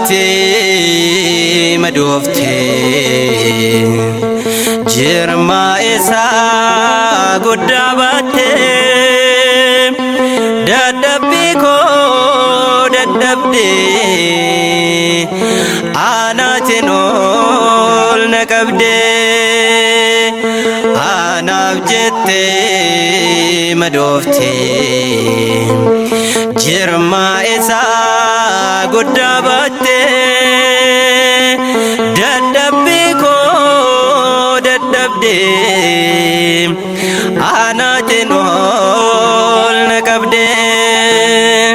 jettee madooftee jirma isaa guddaa baattee dadhabbii koo dadhabdee aanaatiin ol na qabdee aanaaf jettee madooftee jirma isaa guddaa baattee dadhabbii koo dadhabdee aanaatiin ol na qabdee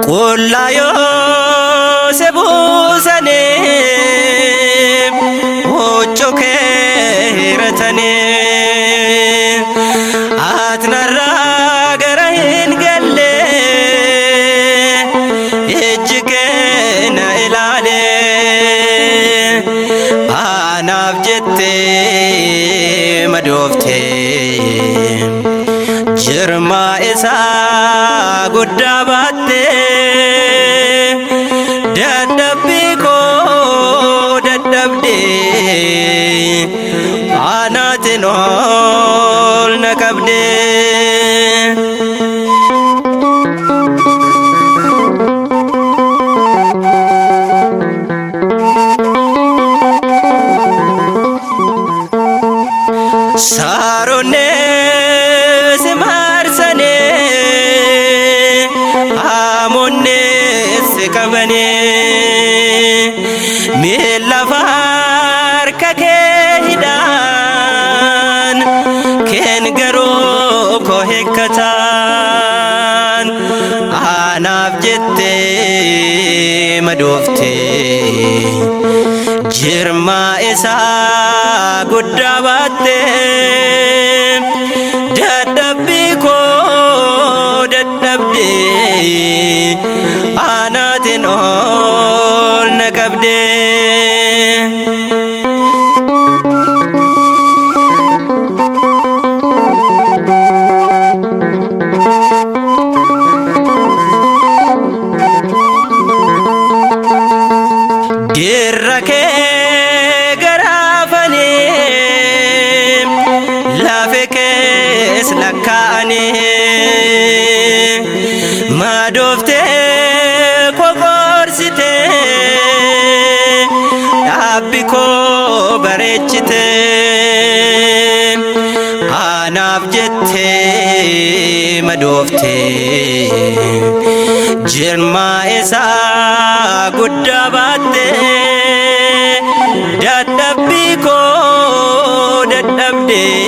qullaa yoo se buusanii huccuu kee hiratanii ati narraa gara hin galle ijji kee na ilaale aanaaf jettee madooftee jirma isaa guddaa baattee dadhabbii koo dadhabdee aanaatiin ol na qabdee saaronnee si marsanii haamonnee si qabanii miilla harka kee hidhaan keen garuu koo hiikkataan aanaaf jettee madooftee jirma isaa guddaa baattee dadhabbii koo dadhabdee aanaatiin ol na qabdee dirra kee garaafanii lafe kees lakkaa'anii madooftee kokorsitee dhaabbi koo bareechitee aanaaf jettee madooftee jirma isaa guddaa baattee dadhabbii koo dadhabdee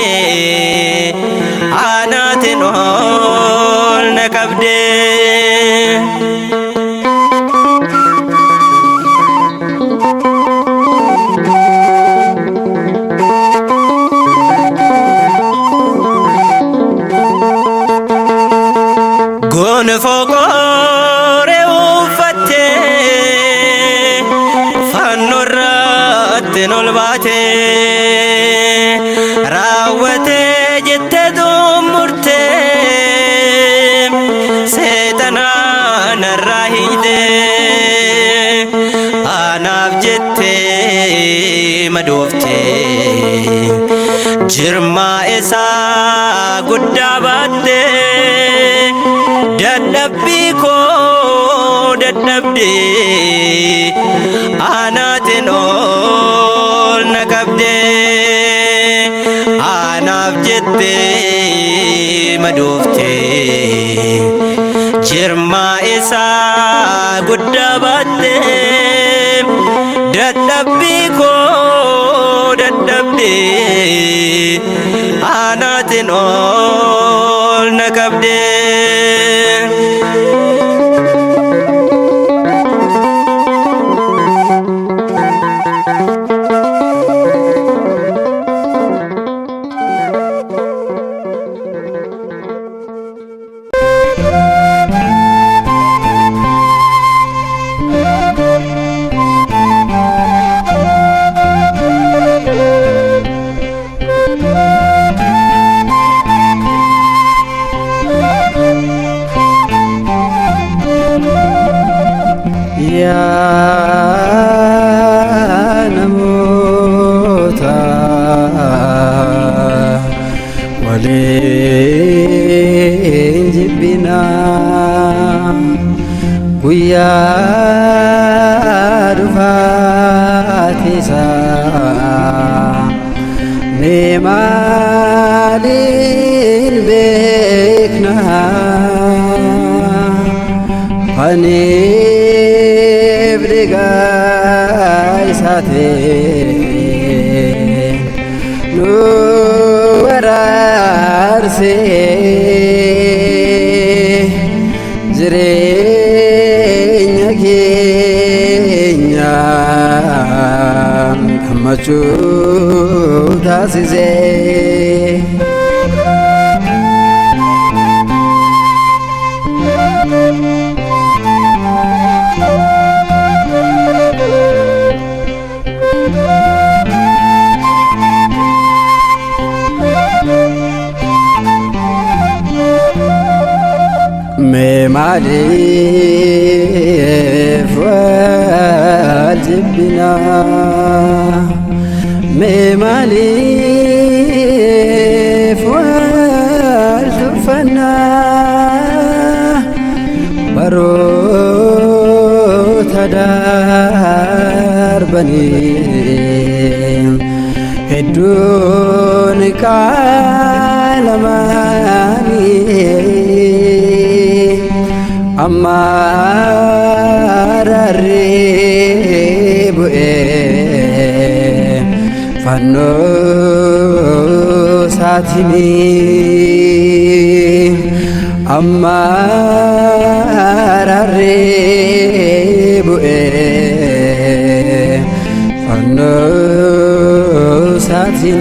aanaatiin ol na qabdee gonfoo qoree uffattee fannoo irratti ol baatee raawwatee jettee xumurtee seexanaa narraa hiitee aanaaf jettee madooftee jirma isaa guddaa baattee dadhabbii koo dadhabdee aanaatiin ol na qabdee aanaaf jettee madooftee jirma isaa guddaa baattee dadhabbii koo dadhabdee aanaatiin ol na qabdee jibbina guyyaa dhufaatiisa mee maaliin beekna aniif dhiigaa isaatee nu waraarsee jireenya keenya gammachuu taasisee. mee maaliif wal jibbina mee maaliif wal tuffanna baroota darbanii hedduun qaalamanii amma rarree bu'ee fannoo isaatiin amma rarree bu'ee fannoo isaatiin.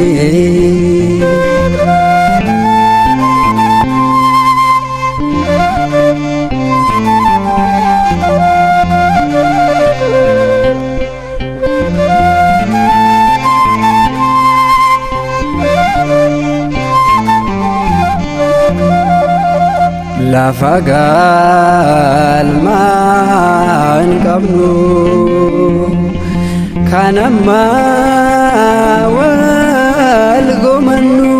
lafa galmaan qabnu kan amma wal gomannu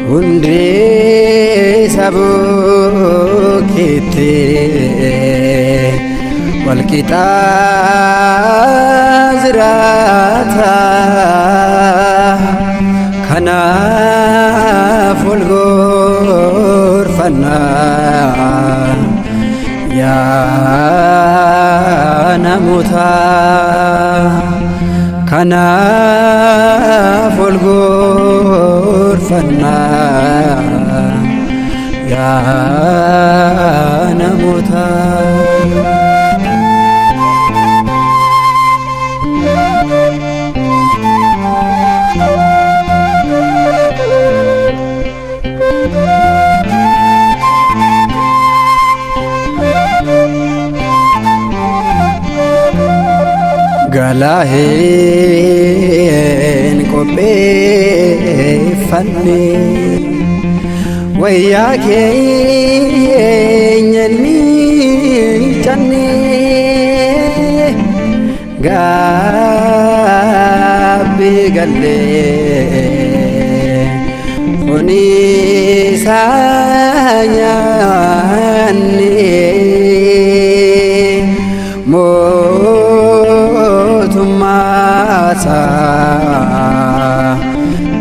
hundee sabookeetti wal qixaa jiraata kanaaf wal gorfannaa yaa namoota kanaaf wal gorfannaa yaa namoota. galaheen qopheeffanne wayyaa keenya miiccanne gaabbii gallee foon isaa nyaanne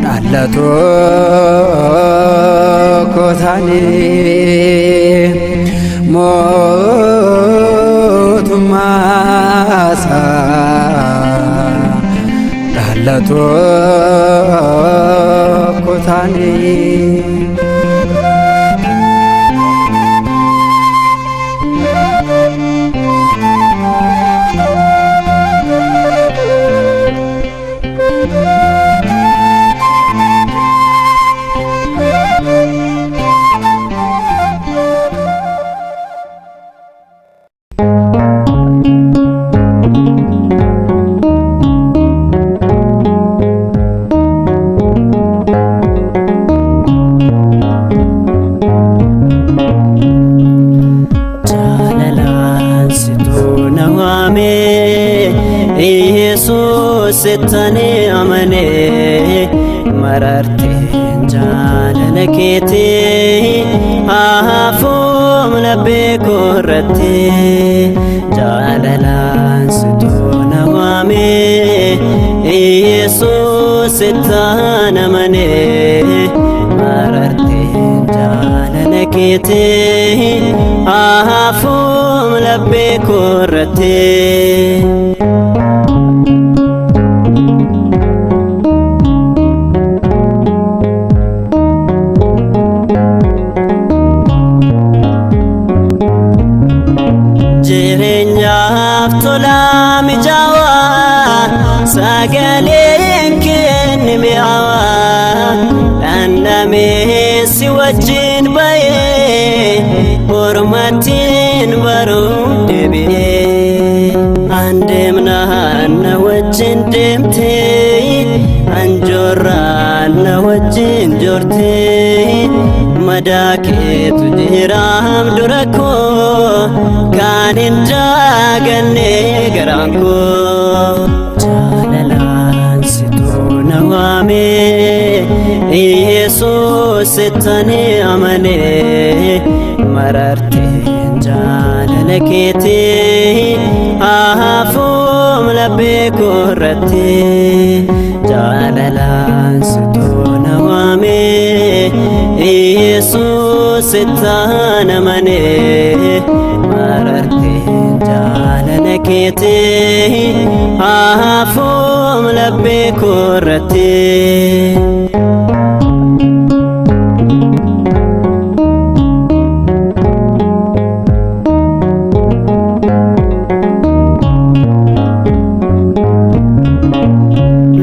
dhalla tokko taanee mootummaa isaa dhalla tokko taanee. Yesus setane amane mararte jaalala jaalalakeeti hafuum laphee korratti jaalalaan situna waame Yesuus ittaan amane mararte jaalalakeeti hafuum laphee korratti jireenyaaf tola mijaawaa sagaleen kenne mi'aawaa dhandhamee si wajjin bahee hormatiin baruu deebi'ee andeemnaan na wajjin deemtee anjoorraan na wajjin joortee madaa keetu jiraam dura koo kan hin daaganne garaan koo jaalalaan situ na waame Yesuus ittani amane mararte jaalalakeeti hafuum laphee korratti jaalalaan situ na waame Yesuus ittaan amane mararte jaalalakeeti hafuum laphee korratti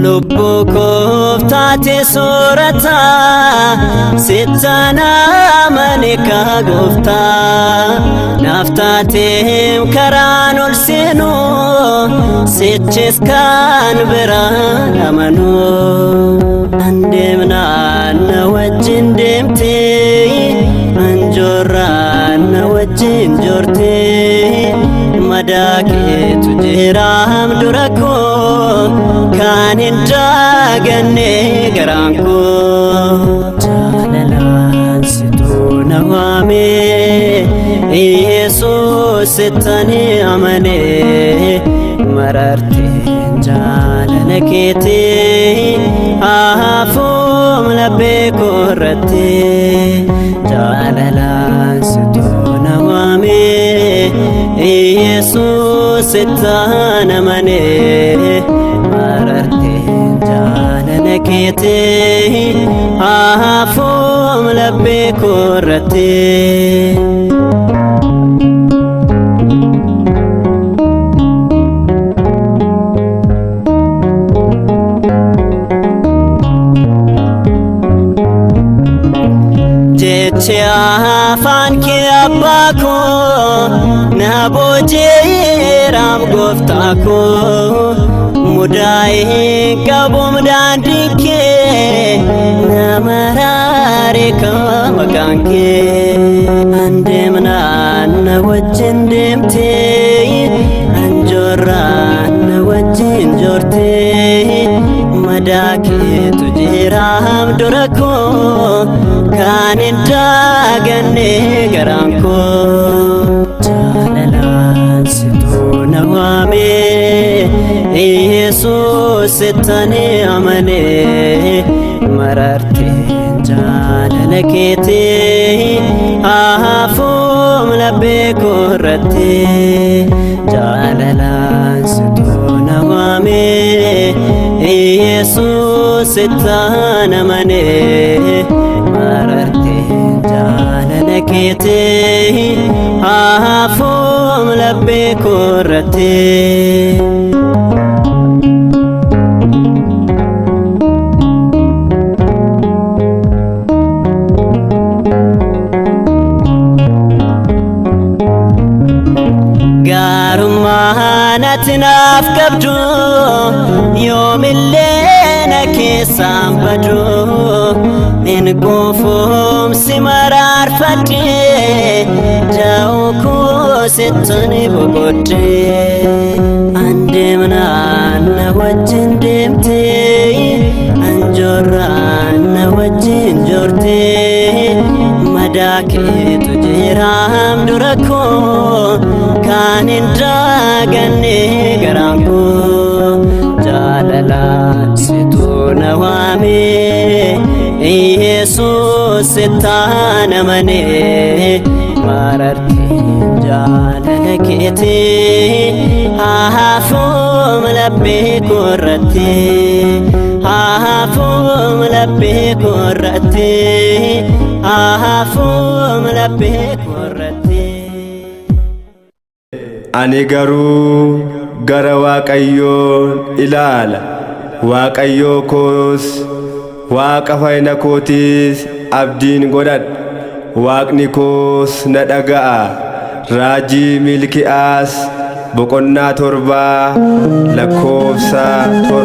lubbu koof taate soorata sittana amane ka gooftaa naaf taateem karaan ol seenu sichis kan biraan amanu andeemnaan na wajjin deemtee anjoorraan na wajjin joortee madaa keetu jiraam dura koo kan hin daaganne garaan koo jaalalaan situ na waame Yesuus ittani amane mararte jaalalakeeti hafuum laphee korratti jaalalaan situ na waame Yesuus ittaan amane mararte jaalalakeeti hafuum laphee korratti jechi afaan kee abbaa koo na booji'eeraam gooftaa koo mudaa'ee qabuum daandii kee na maraare ka maqaan kee andeemnaan na wajjin deemtee anjoorraan na wajjin joortee madaa keetu jiraam dura koo kan hin daaganne garaan koo jaalalaan situ na waame Yesuus ittani amane mararte jaalalakeeti hafuum laphee korratti jaalalaan situ na waame Yesuus ittaan amane mararte jaalalakeeti hafuum laphee korratti gaarummaan ati naaf qabdu yoomillee na keessaan badu hin quufumsi maraarfadhee da'oo koo sittani boqodhee andeemnaan na wajjin deemtee anjoorraan na wajjin durte madake tujiram durako kanin dragane garanko jalala situna wame Jesus setana mane mararti jalala kete hafum labbe kurati hafum labbe kurati hafum labbe kurati ani garuu gara Waaqayyoon ilaala Waaqayyoo koos Waaqa fayyina kootiis abdiin godhadha Waaqni koos na dhaga'a raajii Milkiyaas boqonnaa 7 lakkoofsa 7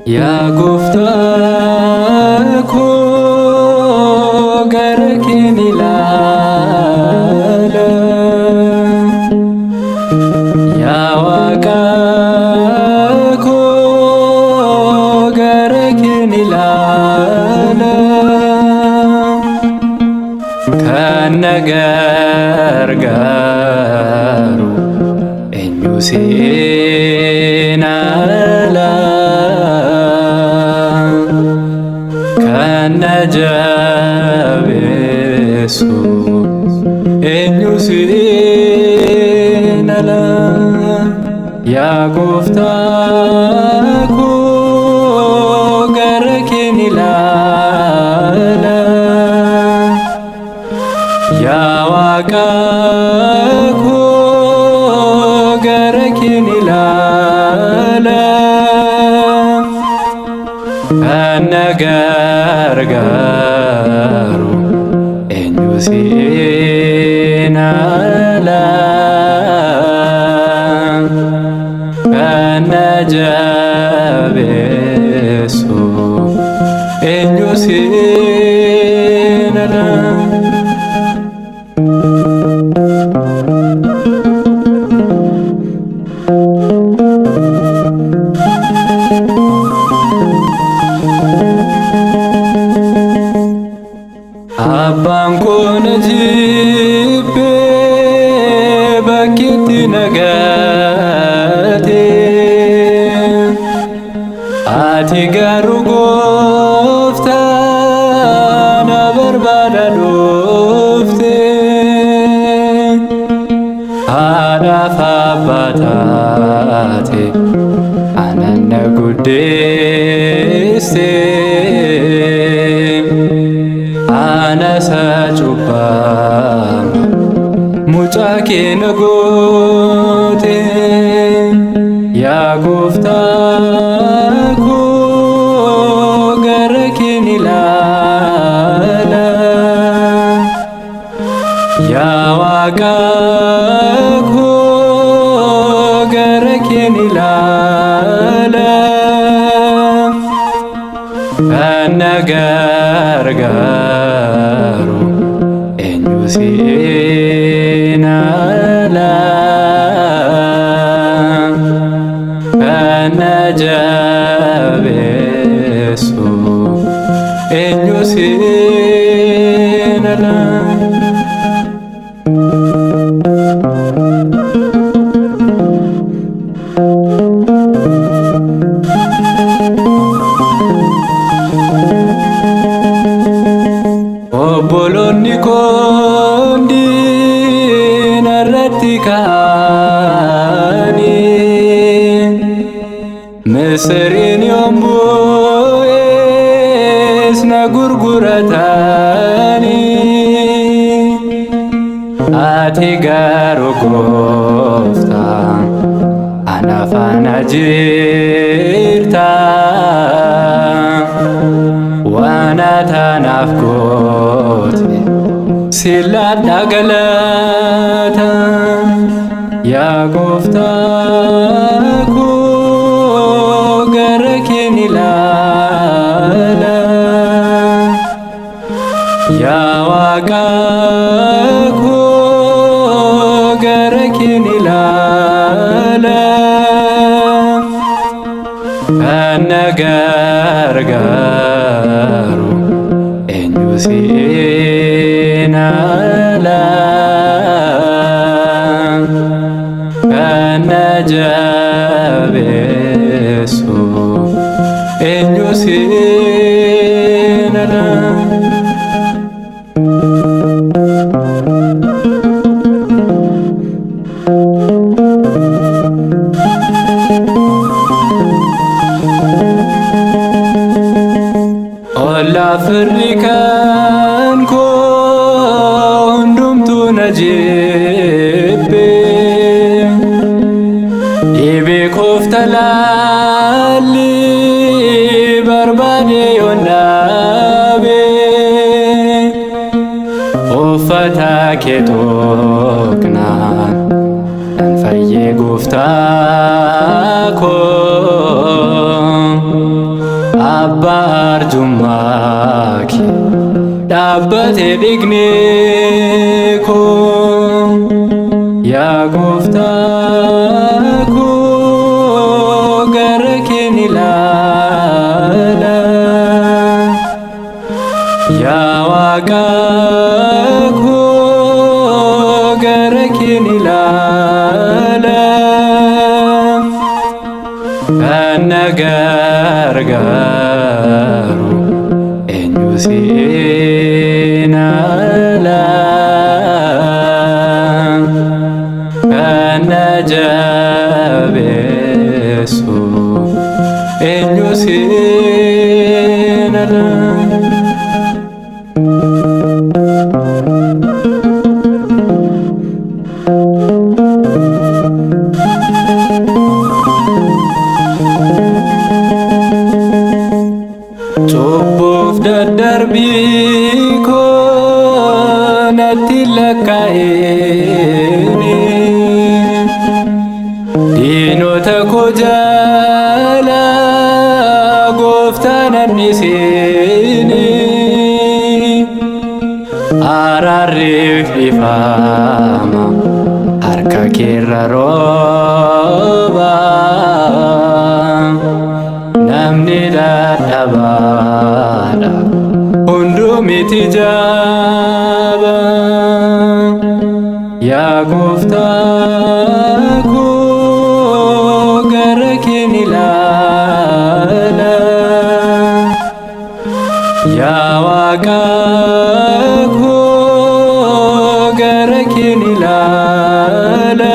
Ya Gooftaa koo gara kee ni ilaala Yaa Waaqa koo gara kee ni ilaala kan na gargaaru eenyu seenaala jabesu eenyu seenala yaa Gooftaa koo gara kee ni ilaala yaa Waaqa koo gara kee ni ilaala kan na gargaaru eenyu seenaala kan na jabesu eenyu seenaala Abbaan koo na jibbee bakkeetti nagaate ati garuu Gooftaa na barbaada dhufte haadhaaf abbaa taate anan na guddeesse anasa cubbama mucaa kee na goote yaa Gooftaa koo gara kee ni ilaala yaa Waaqa koo gara kee ni ilaala kan na gargaaru eenyu seenaala kan na jabesu eenyu seenaala obboloonni koo narratti ka'anii Misiriin yommuu na gurguratanii ati garuu Gooftaa ana faana jirta ናፍቆት ሲላዳ ገለታ ያ ጎፍታኮ ገረኬን ኢላላ ያ ዋቃኮ ገረኬን ኢላላ ከነገርገሩ ኤኙ ሲናላ ከነጀቤሱ ኤኙ ሲናላ ኦላ ፍሪከን ኮ ሁንዱምቱ ነጂቤ ኢቤ ኮፍተላሊ በርባዴ ዮናቤ ኡፈታ ኬቶክናን እንፈዬ ጎፍታኮ አባ አርጁማኪ ዳበቴ ዲግኔኮ ያ ጎፍታኮ ገረኬን ኢላላ ያ ዋቃኮ ገረኬን ኢላላ ከነገርገሩ ኤኙ ሲናላ ከነጀቤሱ ኤኙ ሲናላ ጩቡፍ ደደርቢኮ ነቲ ለካኤኒ ዲኖተ ኮጀላ ጎፍታነኒሴኒ አራሪፍ ሊፋማ አርካ ኬረሮባ namni dadhabaadha hundumti jaaba yaa gooftaa koo gara keen ilaala yaa waaqaa koo gara keen ilaala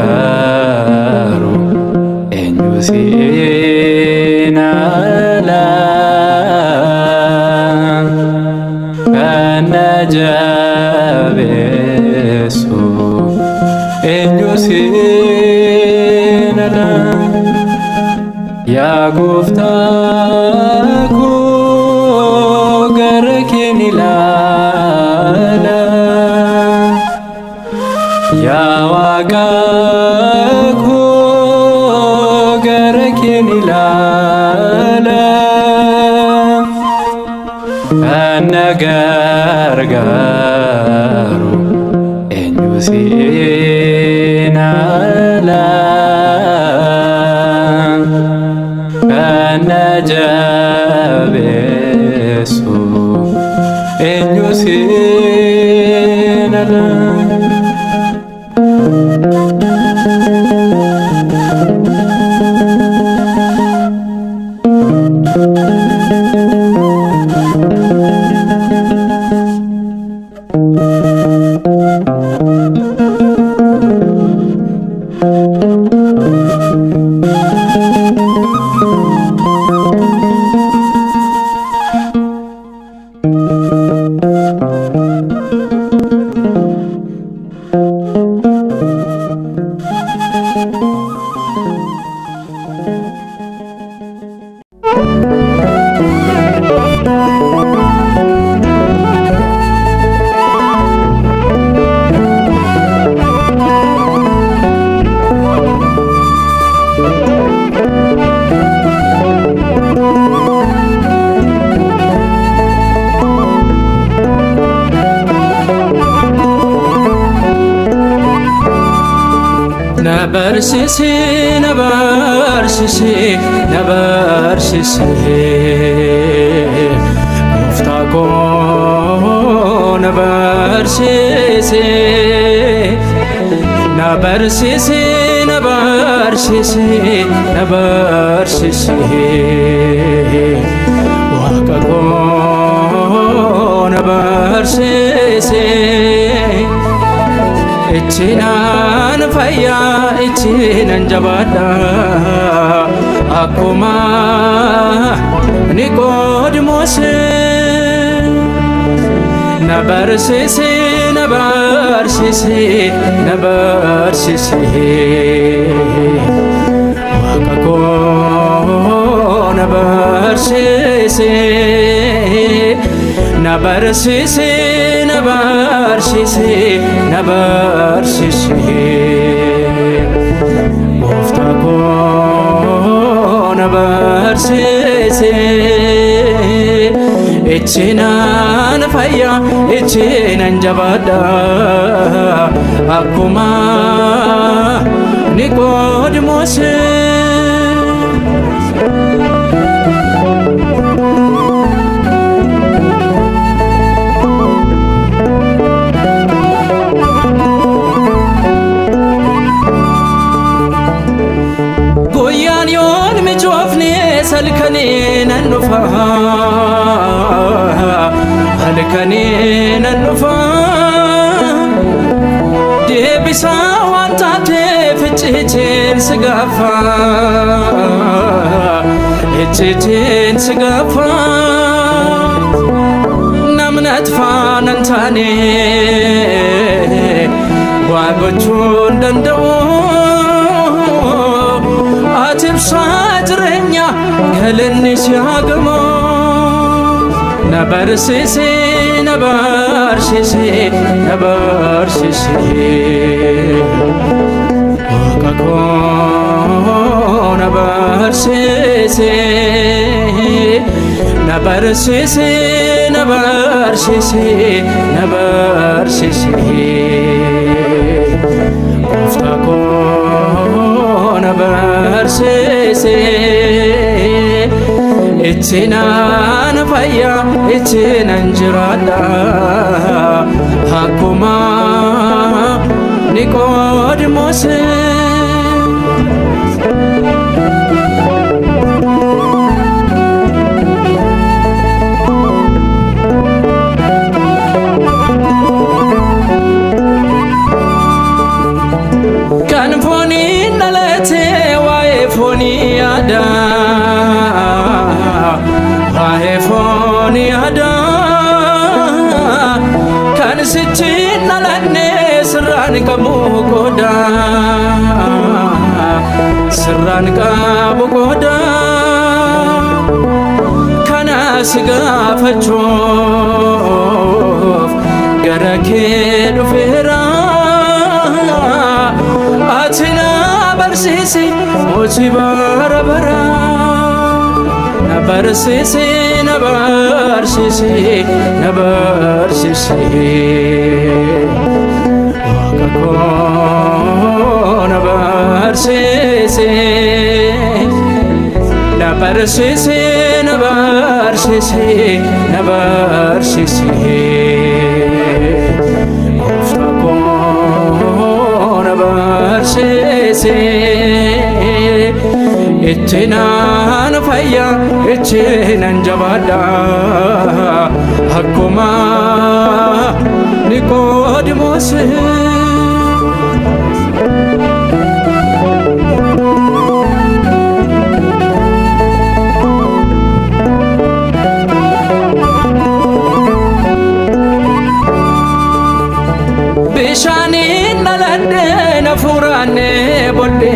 ከነገርገሩ ኤኙ ሲናላ ከነጀቤሱ ኤኙ ሲናላ ያ ጎፍታኮ ገረኬን ኢላላ ያ ዋቃኮ ገረኬን ኢላላ ከነገርገሩ ኤኙ ሲናላ ከነጀቤሱ ኤኙ ሲናላ nabarsisi nabarsisi nabarsisi muftako nabarsisi nabarsisi nabarsisi nabarsisi wakako nabarsisi Ichinan faya ichinan jabada akuma Nicodemus nabarsisi nabarsisi nabarsisi wakako nabarsisi nabarsisi nabarsisi nabarsisi muftako nabarsisi ichinan faya ichinan jabada akuma Nicodemus هلكني ننفا هلكني ننفا دي بيسا وانتا تفتتين سقافا فتتين سقافا نمنت فاننتاني واقوتون دندو أتبصادرنيا كلني سياقمو نبرسيسي نبرسيسي نبرسيسي وكاكو نبرسيسي نبرسيسي نبرسيسي نبرسيسي وفتاكو nabarsisi ichinan faya ichinan jirada hakuma Nicodemus Sirran qabu qoda kana sigafachuuf gara kee dhufeera ati na barsiisi hojii bara bara na barsiisi na barsiisi na barsiisi wakako nabarsisi nabarsisi nabarsisi nabarsisi muftako nabarsisi ichinan faya ichinan jabada hakuma Nicodemus Bishani nalade nafurane bodde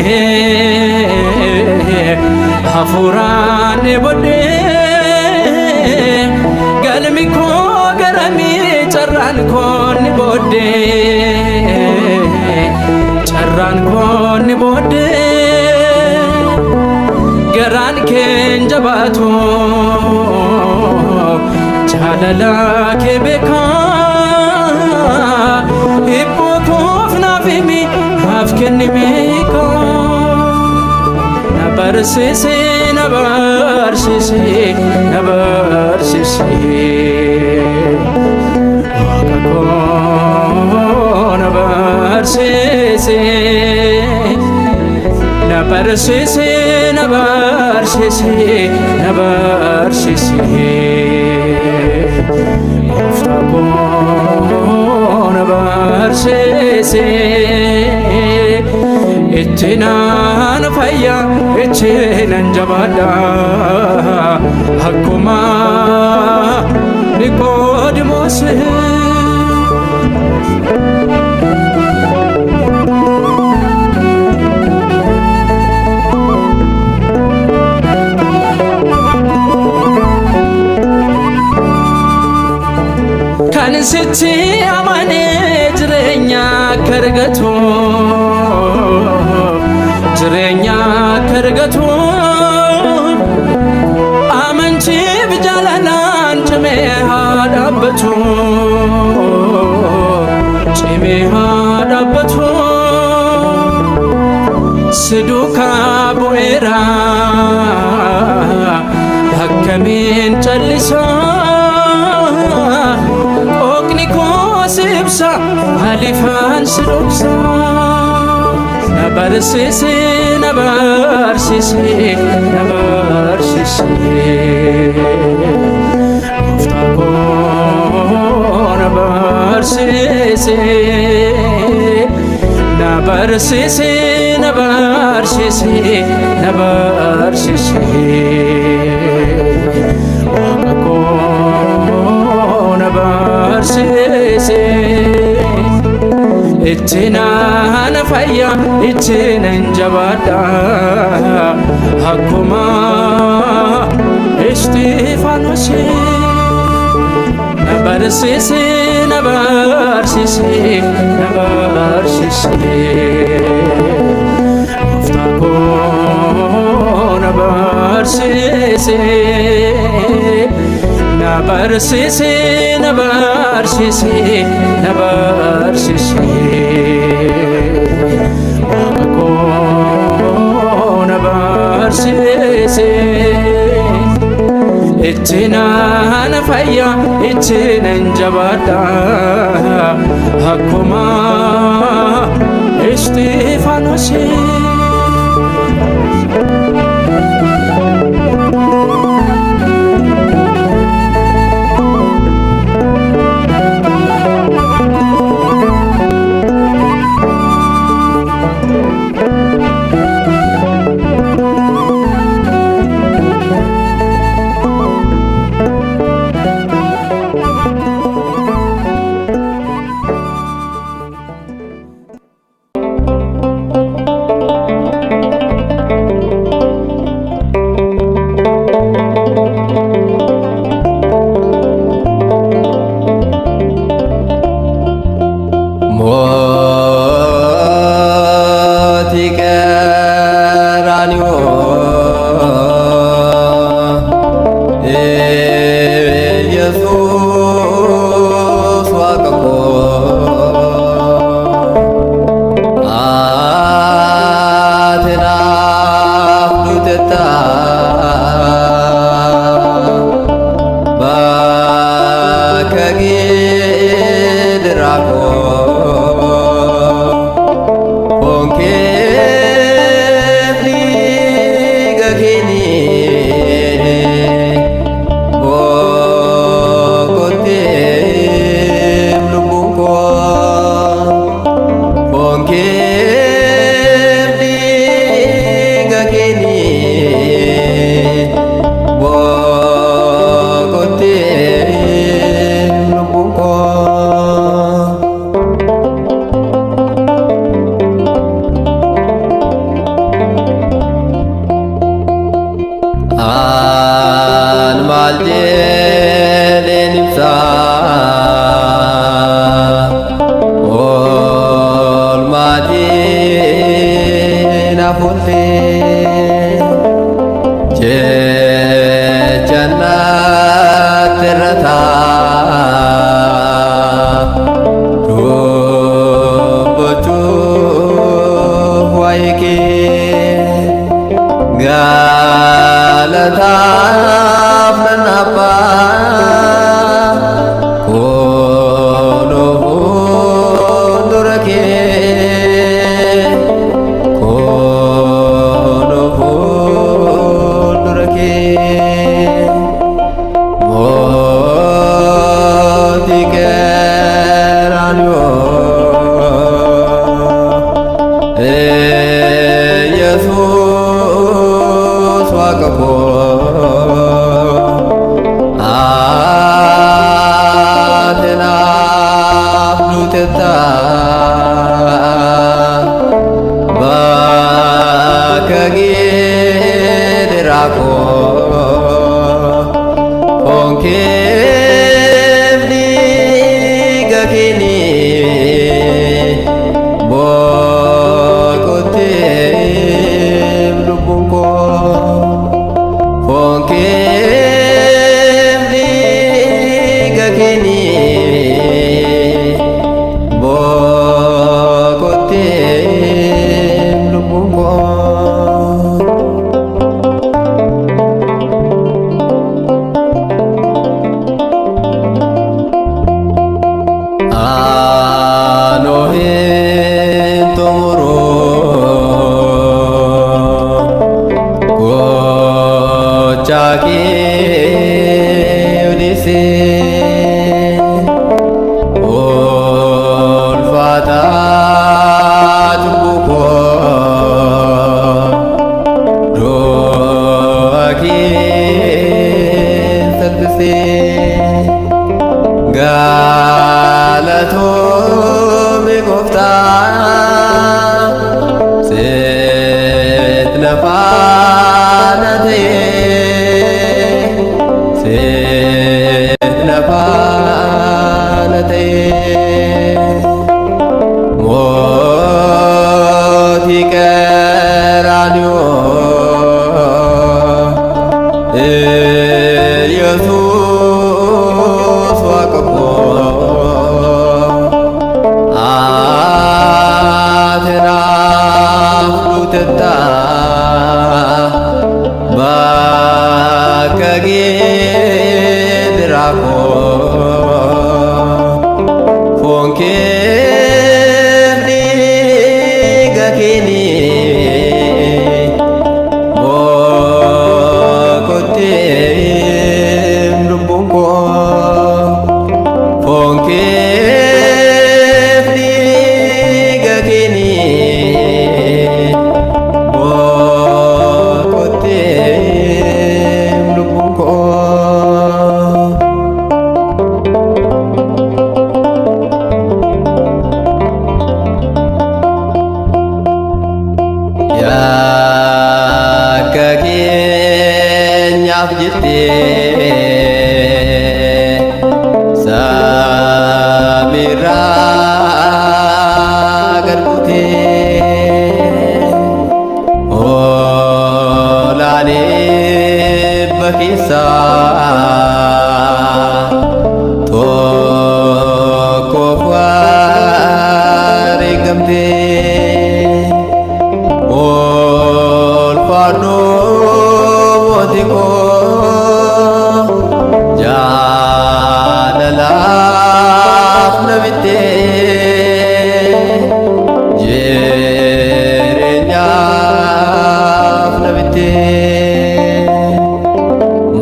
hafurane bodde galmi ko garami charran kon bodde charran kon bodde garan ken jabato chalala ke beka Ippo kofna fimi hafkenni meko nabarsisi nabarsisi nabarsisi Waaqa koo nabarsisi nabarsisi nabarsisi nabarsisi Gooftaa koo nabarsisi itti naan fayya itti nan jabaadha akkuma Niqoodimoos kan sitti amanee jireenya akka argatu jireenya akka argatu amantiif jaalalaan cimee haa dhaabbatu cimee haa dhaabbatu si duukaa bu'eera akkamiin callisa oqni koo sibsa halifaan si dhoksa nabarsisi nabarsisi nabarsisi Gooftaa koo nabarsisi nabarsisi nabarsisi nabarsisi Waaqa koo nabarsisi itti naan fayya itti nan jabaadha akkuma Isxifaanos nabarsisi nabarsisi nabarsisi Gooftaa koo nabarsisi nabarsisi nabarsisi nabarsisi Waaqa koo nabarsisi itti naan fayya itti nan jabaadha akkuma Isxifaanos galataaf nan abbaa kunoo fuuldura kee kunoo fuuldura kee mootii qeraaniyoo Yesuus waaqa koo ati naaf duutetta bakka gidiraa koo foon keef dhiiga keenii boqotteef lubbuun koo foon keef dhiiga keenii boqotteef lubbuun koo. Anohin tumuroo gocha kee udisee ulfaataa cubbuu koo du'a kee salphisee galatoomii gooftaa seet nafaana ta'ee seet nafaana ta'ee mootii qeraaniyoo Yesuus waaqa koo ati naaf duutetta bakka gidiraa koo foon keef dhiiga keenii boqotteef lubbuun koo foon keef dhiiga keenii boqotteef lubbuun koo. Yakka keenyaaf jettee samiirraa gad buutee olaanee bakkeessaa tokkoof wareegamtee ulfaannoo mootii koo jaalalaaf na bittee jireenyaaf na bittee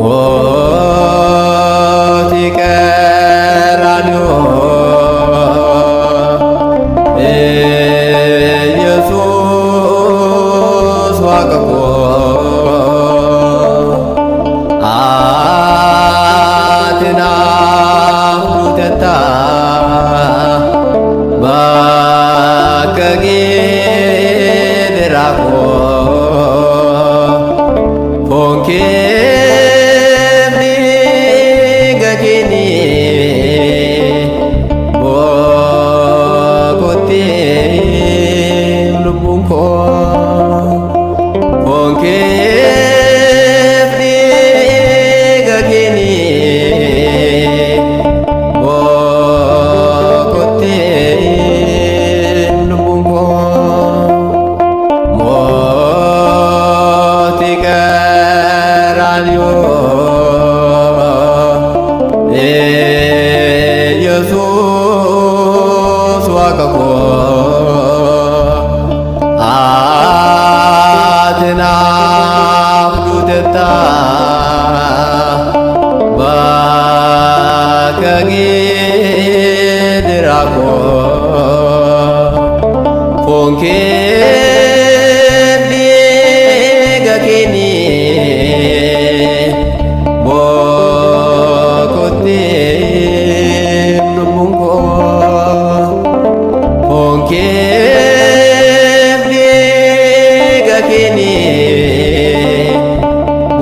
mootii qeraaniyoo Yesuus waaqa koo ቀራንዮ ኢየሱስ ዋቀኮ አትና ፍዱተታ ባከጌ ድራኮ ፎንኬ ዲገኬኒ ቦኮቴ ሉቡንኮ ፎንኬ ዲገኬኒ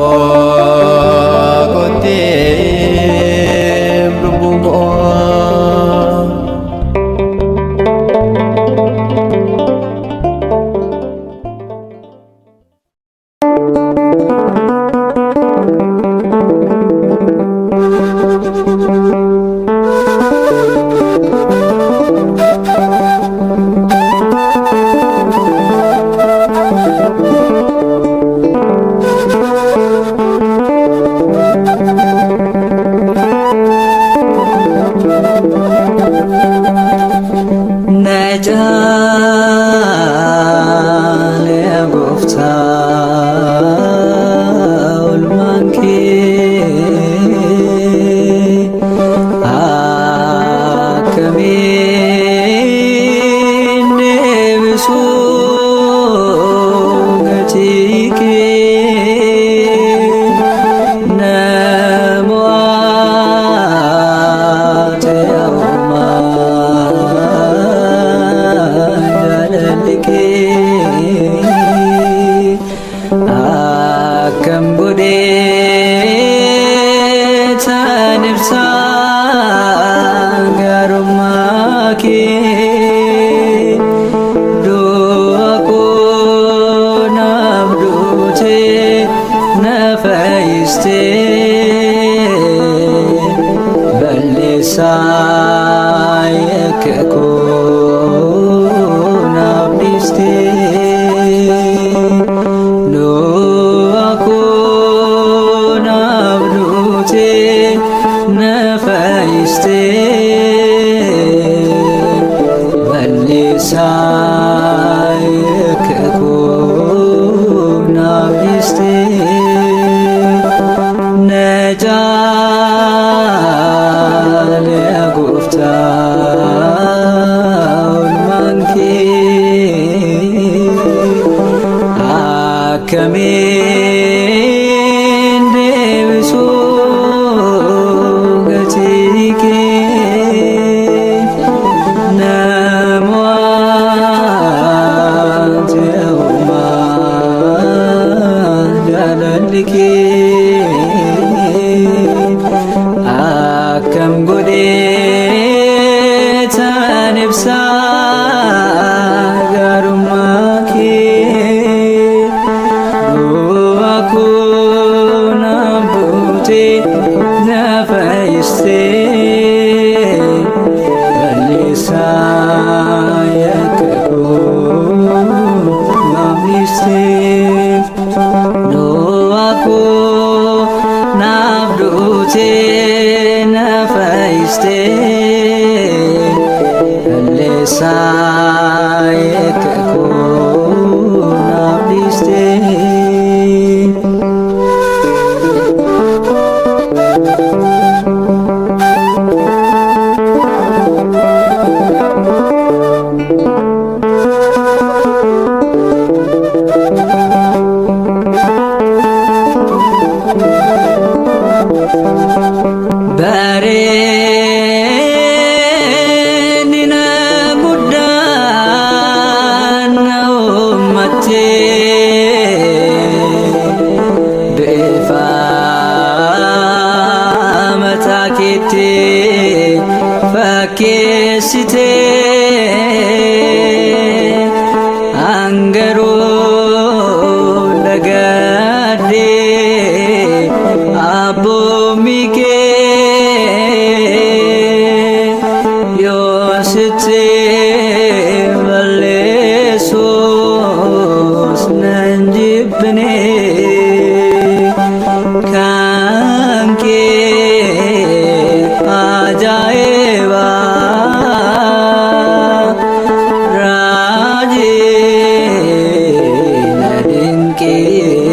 ቦኮቴ ሉቡንኮ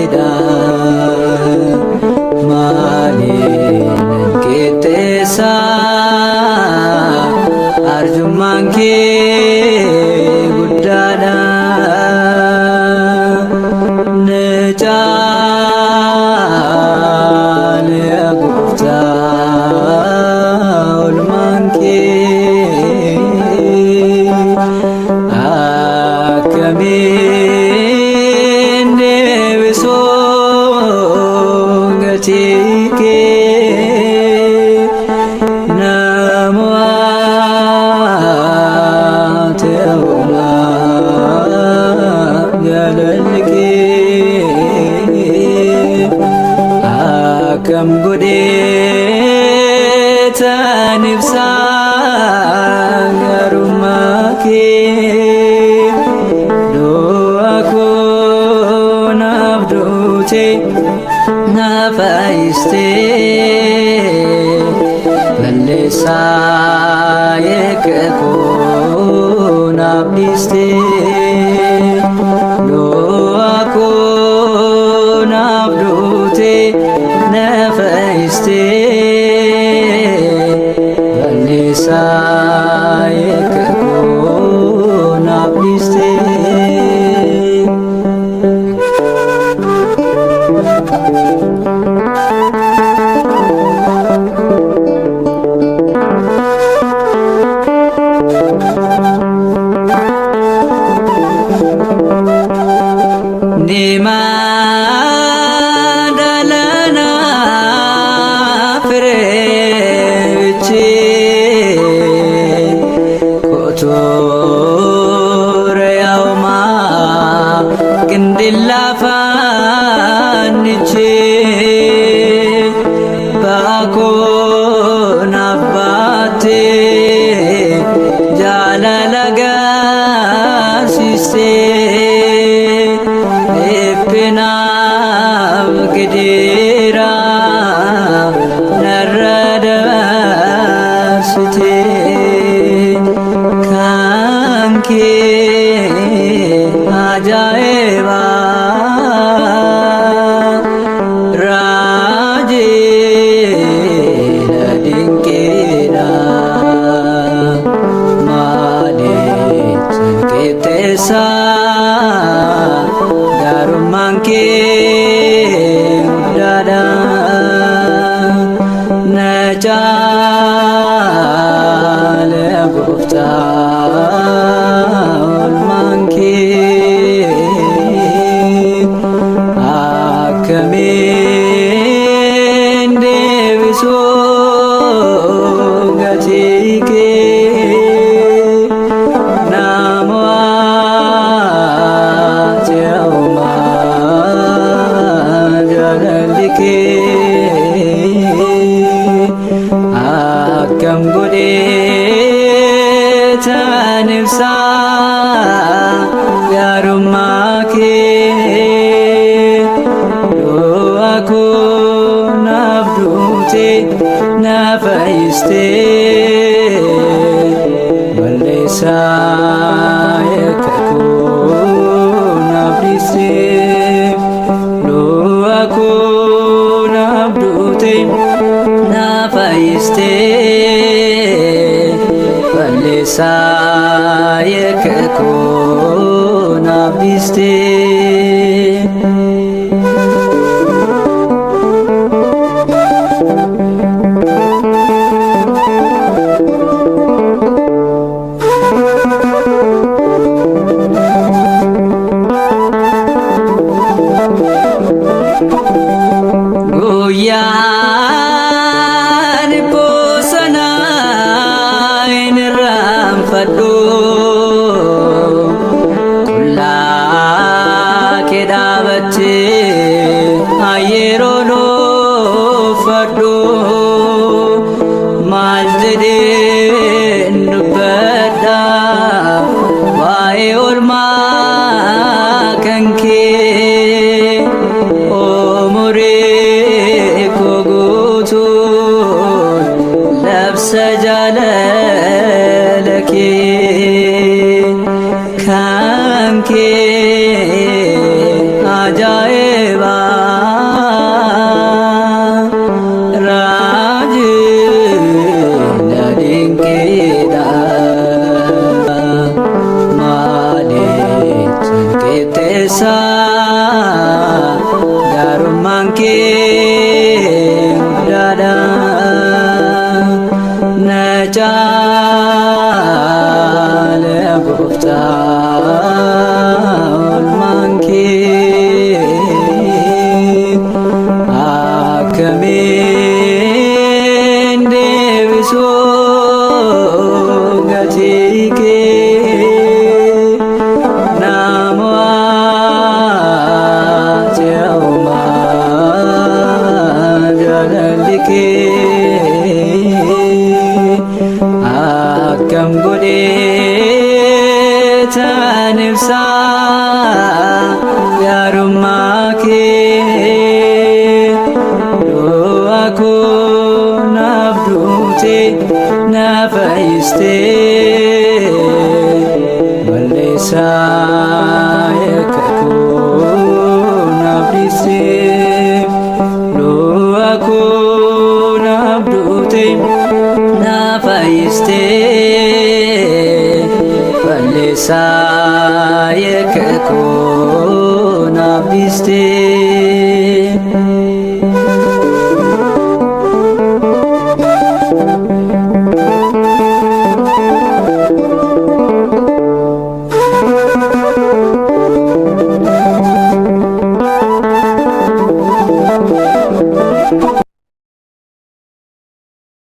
dinkeedha maaliin qixxeessa arjummaan kee guddaadha na caale gooftaa oolmaan kee akkamiin deebisoo gatii kee nama akkam godhee tan ibsaa garummaa kee du'a koo naaf duute na fayyistee balleessaa yakka koo naaf dhiistee du'a koo naaf duute na fayyistee balleessaa yakka koo naaf dhiistee. Ajaiba Rajina dinkeedha maaliin qixxeessa garummaan kee guddaadha na caale gooftaa oolmaan kee akkamiin deebisoo gatii kee nama ce'umaa jaalalli kee akkam godhee tan ibsaa garummaa kee du'a koo naaf duute na fayyistee balleessaa yakka koo naaf dhiistee du'a koo naaf duute na fayyistee balleessaa yakka koo naaf dhiistee. Guyyaan bosonaa hin irraanfadhu qullaa deebisu gatii kee nama waaji'umaa jaalalli kee akkam godhee tan ibsaa gaarummaa kee du'a koo naaf duute na fayyiste balleessaa yakka koo naaf dhiiste du'a koo naaf duute na fayyiste balleessaa